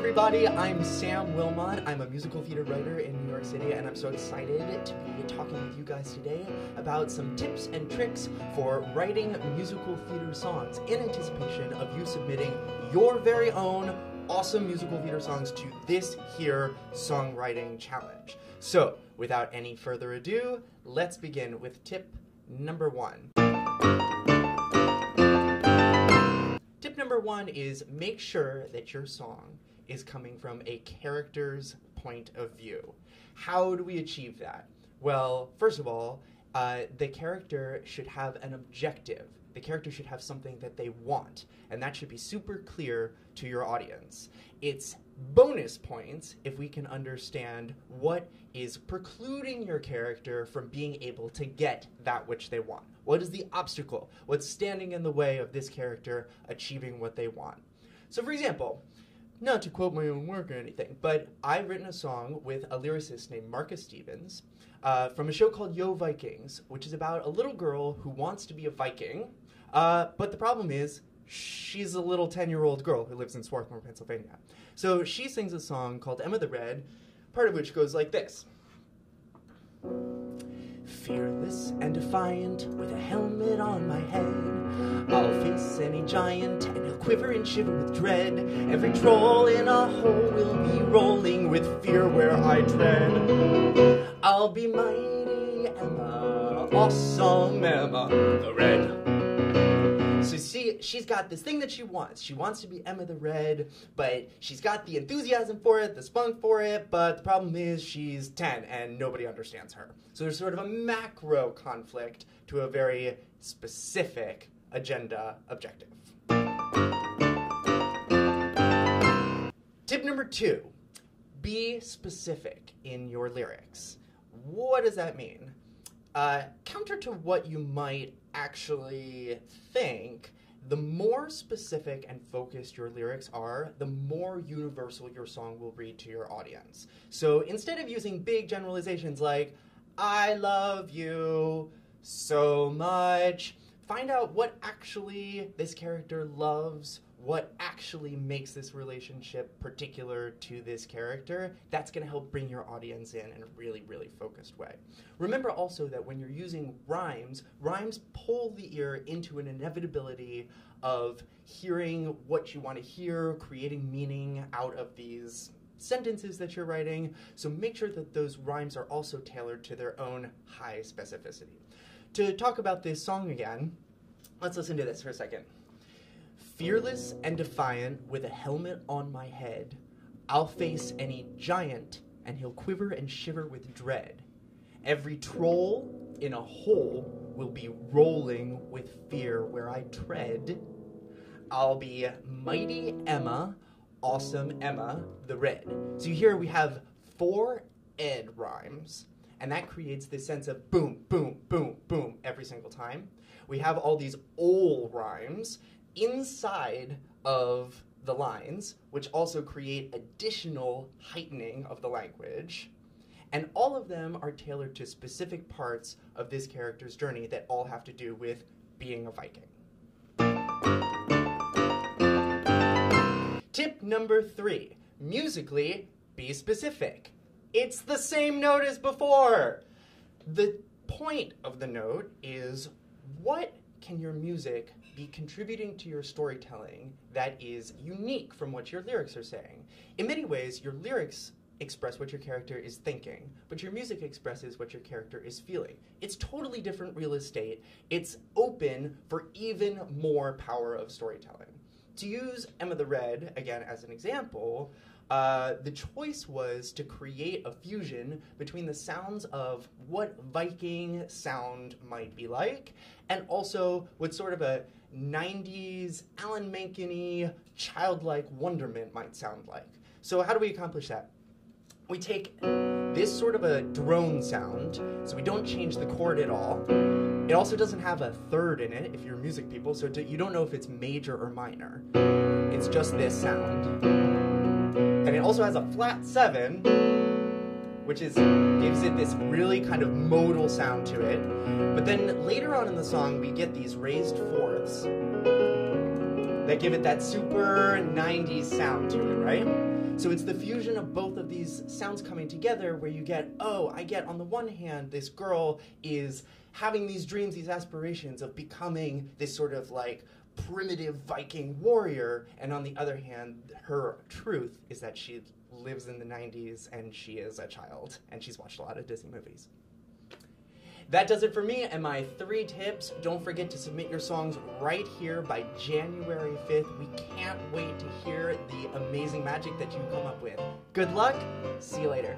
everybody, I'm Sam Wilmot. I'm a musical theater writer in New York City, and I'm so excited to be talking with you guys today about some tips and tricks for writing musical theater songs in anticipation of you submitting your very own awesome musical theater songs to this here songwriting challenge. So, without any further ado, let's begin with tip number 1. Tip number 1 is make sure that your song is coming from a character's point of view. How do we achieve that? Well, first of all, the character should have an objective. The character should have something that they want, and that should be super clear to your audience. It's bonus points if we can understand what is precluding your character from being able to get that which they want. What is the obstacle? What's standing in the way of this character achieving what they want? So for example, not to quote my own work or anything, but I've written a song with a lyricist named Marcus Stevens from a show called Yo Vikings, which is about a little girl who wants to be a Viking, but the problem is she's a little 10-year-old girl who lives in Swarthmore, Pennsylvania. So she sings a song called Emma the Red, part of which goes like this. Fearless and defiant, with a helmet on my head, I'll face any giant, and he'll quiver and shiver with dread. Every troll in a hole will be rolling with fear where I tread. I'll be mighty Emma, awesome Emma the Red. So see, she's got this thing that she wants. She wants to be Emma the Red, but she's got the enthusiasm for it, the spunk for it, but the problem is she's 10 and nobody understands her. So there's sort of a macro conflict to a very specific agenda objective. Tip number 2, be specific in your lyrics. What does that mean? Counter to what you might actually think, the more specific and focused your lyrics are, the more universal your song will read to your audience. So instead of using big generalizations like, I love you so much, find out what actually this character loves, what actually makes this relationship particular to this character. That's going to help bring your audience in a really, really focused way. Remember also that when you're using rhymes, rhymes pull the ear into an inevitability of hearing what you want to hear, creating meaning out of these sentences that you're writing. So make sure that those rhymes are also tailored to their own high specificity. To talk about this song again, let's listen to this for a second. Fearless and defiant, with a helmet on my head, I'll face any giant, and he'll quiver and shiver with dread. Every troll in a hole will be rolling with fear where I tread. I'll be mighty Emma, awesome Emma the Red. So here we have 4 ed rhymes, and that creates this sense of boom, boom, boom, boom every single time. We have all these ol rhymes inside of the lines, which also create additional heightening of the language. And all of them are tailored to specific parts of this character's journey that all have to do with being a Viking. Tip number 3, musically, be specific. It's the same note as before. The point of the note is, what can your music be contributing to your storytelling that is unique from what your lyrics are saying? In many ways, your lyrics express what your character is thinking, but your music expresses what your character is feeling. It's totally different real estate. It's open for even more power of storytelling. To use Emma the Red, again, as an example, the choice was to create a fusion between the sounds of what Viking sound might be like, and also what sort of a 90s Alan Menken-y childlike wonderment might sound like. So how do we accomplish that? We take this sort of a drone sound, so we don't change the chord at all. It also doesn't have a third in it, if you're music people, so you don't know if it's major or minor. It's just this sound. And it also has a flat 7, which gives it this really kind of modal sound to it. But then later on in the song, we get these raised fourths that give it that super 90s sound to it, right? So it's the fusion of both of these sounds coming together where you get, oh, I get on the one hand, this girl is having these dreams, these aspirations of becoming this sort of like primitive Viking warrior, and on the other hand, her truth is that she lives in the 90s and she is a child and she's watched a lot of Disney movies. That does it for me and my 3 tips. Don't forget to submit your songs right here by January 5th. We can't wait to hear the amazing magic that you come up with. Good luck. See you later.